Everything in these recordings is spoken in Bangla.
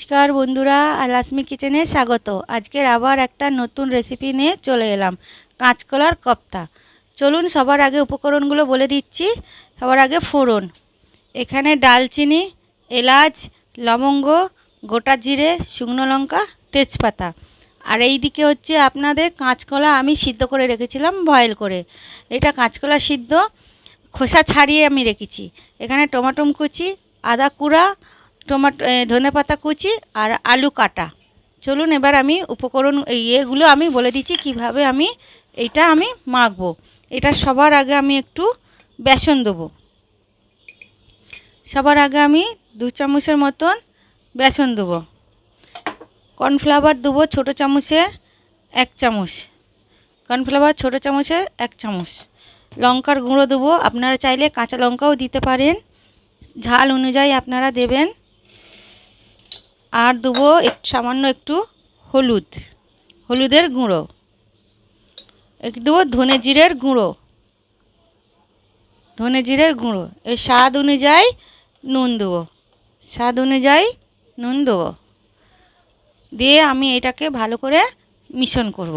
নমস্কার বন্ধুরা, আলাসমি কিচেনে স্বাগত। আজকের আবার একটা নতুন রেসিপি নিয়ে চলে এলাম, কাঁচকলার কোপ্তা। চলুন সবার আগে উপকরণগুলো বলে দিচ্ছি। সবার আগে ফোড়ন, এখানে ডালচিনি, এলাচ, লবঙ্গ, গোটা জিরে, শুকনো লঙ্কা, তেজপাতা। আর এই দিকে হচ্ছে আপনাদের কাঁচকলা আমি সিদ্ধ করে রেখেছিলাম বয়েল করে। এটা কাঁচকলা সিদ্ধ, খোসা ছাড়িয়ে আমি রেখেছি। এখানে টমেটো কুচি, আদা কুড়া, ধনেপাতা কুচি আর আলু কাটা। চলুন এবার আমি উপকরণ এগুলো আমি বলে দিচ্ছি কিভাবে আমি এইটা আমি মাখবো। এটা সবার আগে আমি একটু বেসন দেবো। সবার আগে আমি 2 চামচের মতন বেসন দেবো। কর্নফ্লাওয়ার দেবো ছোটো চামচের 1 চামচ, কর্নফ্লাওয়ার ছোটো চামচের 1 চামচ। লঙ্কার গুঁড়ো দেবো, আপনারা চাইলে কাঁচা লঙ্কাও দিতে পারেন, ঝাল অনুযায়ী আপনারা দেবেন। আর দেবো সামান্য একটু হলুদ, হলুদের গুঁড়ো। একটু দেবো ধনে জিরের গুঁড়ো, ধনে জিরের গুঁড়ো। এই স্বাদ অনুযায়ী নুন দেবো, স্বাদ অনুযায়ী নুন দেবো। দিয়ে আমি এটাকে ভালো করে মিশ্রণ করব।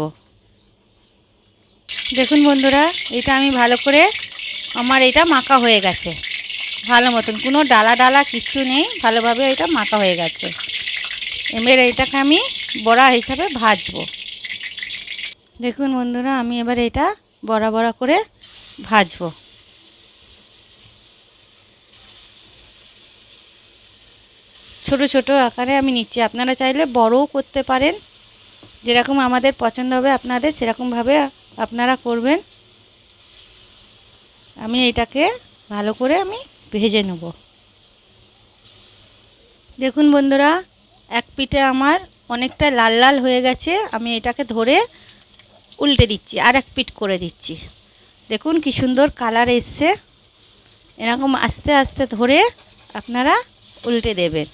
দেখুন বন্ধুরা, এটা আমি ভালো করে আমার এটা মাখা হয়ে গেছে ভালো মতন, কোনো ডালা ডালা কিচ্ছু নেই, ভালোভাবে এটা মাখা হয়ে গেছে। এবার এটাকে আমি বড়া হিসাবে ভাজবো। দেখুন বন্ধুরা, আমি এবার এটা বড়া বড়া করে ভাজবো। ছোট ছোট আকারে আমি নিচ্ছি, আপনারা চাইলে বড়ও করতে পারেন, যেরকম আমাদের পছন্দ হবে আপনাদের সেরকমভাবে আপনারা করবেন। আমি এটাকে ভালো করে আমি ভেজে নেব। দেখুন বন্ধুরা, এক পিঠে আমার অনেকটা লাল লাল হয়ে গেছে, আমি এটাকে ধরে উল্টে দিচ্ছি, আর এক পিঠ করে দিচ্ছি। দেখুন কি সুন্দর কালার এসছে। এরকম আস্তে আস্তে ধরে আপনারা উল্টে দেবেন।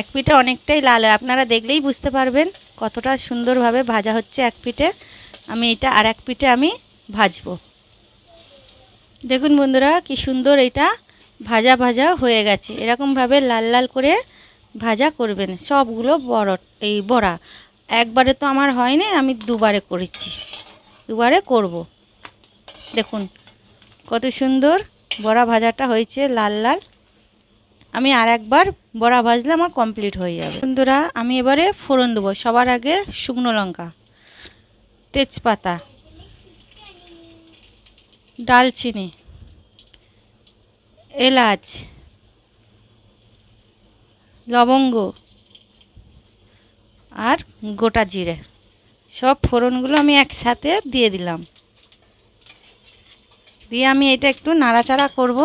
এক পিঠে অনেকটাই লাল, আপনারা দেখলেই বুঝতে পারবেন কতটা সুন্দরভাবে ভাজা হচ্ছে এক পিঠে। আমি এটা আর এক পিঠে আমি ভাজবো। দেখুন বন্ধুরা, কি সুন্দর এটা ভাজা ভাজা হয়ে গেছে। এরকমভাবে লাল লাল করে ভাজা করবেন সবগুলো বড়া। একবারে তো আমার হয়নি, আমি দুবারে করেছি, দুবারে করব। দেখুন কত সুন্দর বড়া ভাজাটা হয়েছে লাল লাল। আমি আর একবার বড়া ভাজলে আমার কমপ্লিট হয়ে যাবে। বন্ধুরা, আমি এবারে ফোড়ন দেবো। সবার আগে শুকনো লঙ্কা, তেজপাতা, ডালচিনি, এলাচ, লবঙ্গ আর গোটা জিরে, সব ফোড়নগুলো আমি একসাথে দিয়ে দিলাম। দিয়ে আমি এটা একটু নাড়াচাড়া করব,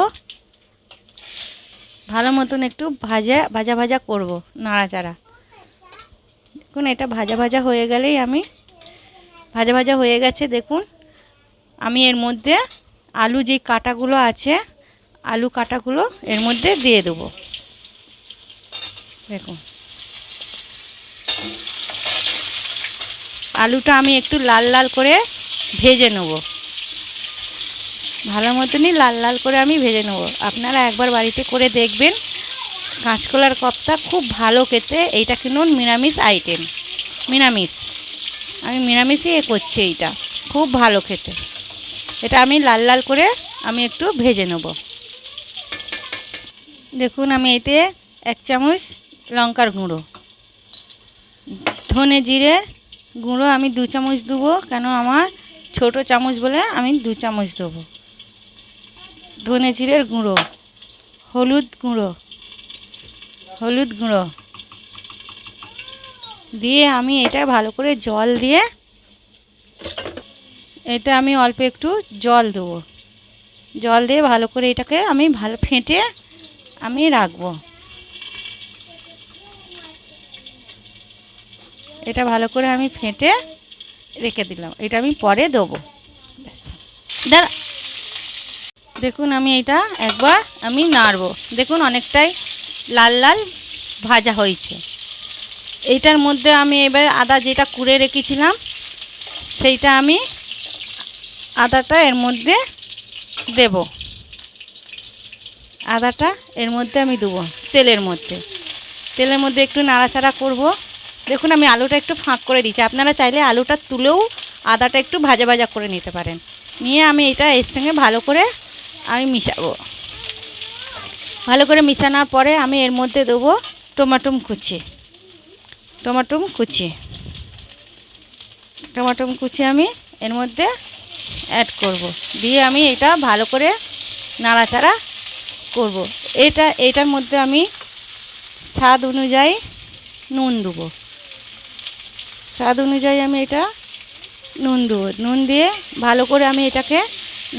ভালো মতন একটু ভাজা ভাজা করব, নাড়াচাড়া। দেখুন এটা ভাজা ভাজা হয়ে গেলেই আমি ভাজা ভাজা হয়ে গেছে। দেখুন আমি এর মধ্যে আলু যে কাটাগুলো আছে, আলু কাটাগুলো এর মধ্যে দিয়ে দেবো। দেখুন আলুটা আমি একটু লাল লাল করে ভেজে নেব, ভালো মতনই লাল লাল করে আমি ভেজে নেব। আপনারা একবার বাড়িতে করে দেখবেন, কাঁচকলার কোপ্তা খুব ভালো খেতে। এইটা কিন্তু নিরামিষ আইটেম, নিরামিষ, আমি নিরামিষই করছি। এইটা খুব ভালো খেতে। এটা আমি লাল লাল করে আমি একটু ভেজে নেব। দেখুন আমি এতে 1 চামচ লঙ্কার গুঁড়ো, ধনে জিরে গুঁড়ো আমি 2 চামচ দেবো, কেন আমার ছোট চামচ বলে আমি 2 চামচ দেবো। ধনে জিরের গুঁড়ো, হলুদ গুঁড়ো, হলুদ গুঁড়ো দিয়ে আমি এটা ভালো করে জল দিয়ে, এটা আমি অল্প একটু জল দেবো। জল দিয়ে ভালো করে এটাকে আমি ভালো ফেটে আমি রাখবো। এটা ভালো করে আমি ফেটে রেখে দিলাম, এটা আমি পরে দেবো। দাঁড়া, দেখুন আমি এটা একবার আমি নাড়বো। দেখুন অনেকটাই লাল লাল ভাজা হয়েছে। এইটার মধ্যে আমি এবার আদা যেটা কুড়ে রেখেছিলাম, সেইটা আমি আদাটা এর মধ্যে দেব। আদাটা এর মধ্যে আমি দেবো তেলের মধ্যে। তেলের মধ্যে একটু নাড়াচাড়া করব। দেখুন আমি আলুটা একটু ফাঁক করে দিচ্ছি, আপনারা চাইলে আলুটা তুলেও আদাটা একটু ভাজা ভাজা করে নিতে পারেন। নিয়ে আমি এটা এর সঙ্গে ভালো করে আমি মিশাবো। ভালো করে মিশানোর পরে আমি এর মধ্যে দেবো টমাটো কুচি। টমাটো কুচি আমি এর মধ্যে অ্যাড করব। দিয়ে আমি এটা ভালো করে নাড়াচাড়া করব। এটার মধ্যে আমি স্বাদ অনুযায়ী নুন দেবো। আমি এটা নুন দেবো। নুন দিয়ে ভালো করে আমি এটাকে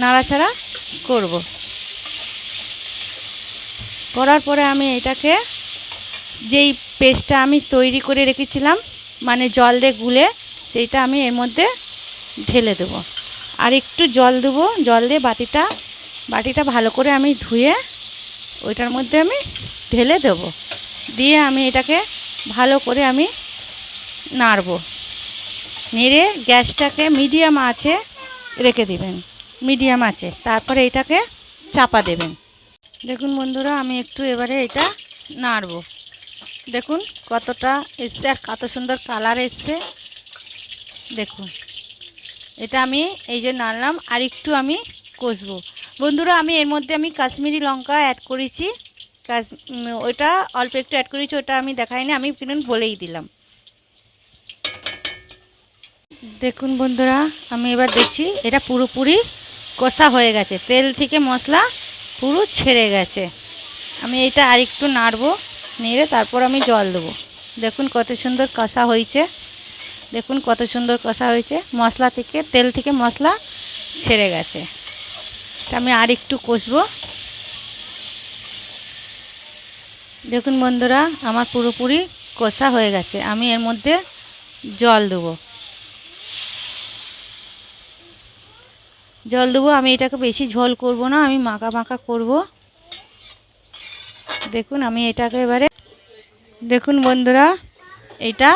নাড়াচাড়া করব। করার পরে আমি এটাকে যেই পেস্টটা আমি তৈরি করে রেখেছিলাম মানে জল দিয়ে গুলে, সেইটা আমি এর মধ্যে ঢেলে দেবো। আর একটু জল দেবো, জল দিয়ে বাটিটা ভালো করে আমি ধুয়ে ওইটার মধ্যে আমি ঢেলে দেবো। দিয়ে আমি এটাকে ভালো করে আমি নাড়ব। নেড়ে গ্যাসটাকে মিডিয়াম আঁচে রেখে দেবেন, মিডিয়াম আঁচে। তারপরে এটাকে চাপা দেবেন। দেখুন বন্ধুরা আমি একটু এবারে এটা নাড়ব। দেখুন কতটা এসছে আর কত সুন্দর কালার এসছে। দেখুন এটা আমি এই যে নাড়লাম, আর একটু আমি কষবো। বন্ধুরা আমি এর মধ্যে আমি কাশ্মীরি লঙ্কা অ্যাড করেছি, ওইটা অল্প একটু অ্যাড করেছি, ওটা আমি দেখাইনি, আমি কিন্তু বলেই দিলাম। দেখুন বন্ধুরা আমি এবার দেখছি এটা পুরোপুরি কষা হয়ে গেছে, তেল থেকে মশলা পুরো ছেড়ে গেছে। আমি এটা আরেকটু নাড়বো, নেড়ে তারপর আমি জল দেবো। দেখুন কত সুন্দর কষা হয়েছে, দেখুন কত সুন্দর কষা হয়েছে, মশলা থেকে তেল থেকে মশলা ছেড়ে গেছে। আমি আর একটু কষবো। দেখুন বন্ধুরা আমার পুরোপুরি কষা হয়ে গেছে। আমি এর মধ্যে জল দেবো। আমি এটাকে বেশি ঝোল করব না, আমি মাখা মাখা করব। দেখুন আমি এটাকে এবারে দেখুন বন্ধুরা এটা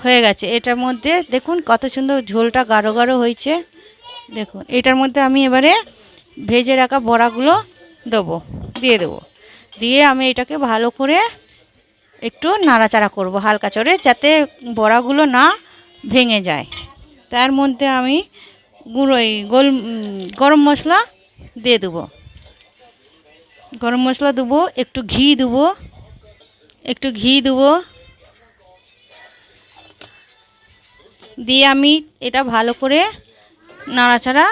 হয়ে গেছে। এটার মধ্যে দেখুন কত সুন্দর ঝোলটা গাঢ় গাঢ় হয়েছে। দেখুন এটার মধ্যে আমি এবারে ভেজে রাখা বড়াগুলো দিয়ে দেবো। দিয়ে আমি এটাকে ভালো করে একটু নাড়াচাড়া করব হালকা চড়ে, যাতে বড়াগুলো না ভেঙে যায়। তার মধ্যে আমি গরম মশলা দিয়ে দেবো। গরম মশলা দেবো, একটু ঘি দেবো, দিয়ে আমি এটা ভালো করে নাড়াচাড়া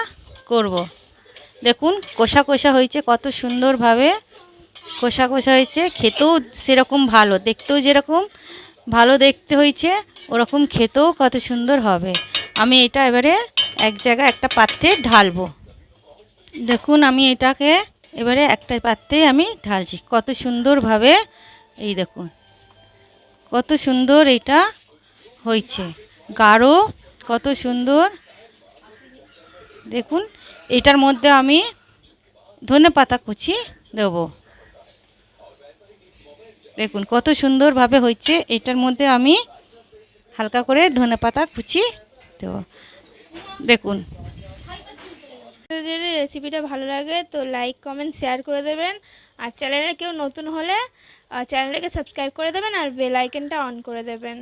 করব। দেখুন কষা কষা হয়েছে, কত সুন্দরভাবে কষা কষা হয়েছে। খেতেও সেরকম ভালো, দেখতেও যেরকম ভালো দেখতে হয়েছে ওরকম খেতেও কত সুন্দর হবে। আমি এটা এবারে এক জায়গায় একটা পাত্রে ঢালবো। দেখুন আমি এটাকে এবারে একটা পাত্রে আমি ঢালছি, কত সুন্দরভাবে। এই দেখুন কত সুন্দর এটা হয়েছে, গাঢ় কত সুন্দর। দেখুন এটার মধ্যে আমি ধনেপাতা কুচি দেবো। দেখুন কত সুন্দরভাবে হয়েছে, এটার মধ্যে আমি হালকা করে ধনেপাতা কুচি দেবো। দেখুন যদি রেসিপিটা ভালো লাগে তো লাইক কমেন্ট শেয়ার করে দেবেন, আর চ্যানেলে কেউ নতুন হলে চ্যানেলটাকে সাবস্ক্রাইব করে দেবেন আর বেল আইকনটা অন করে দেবেন।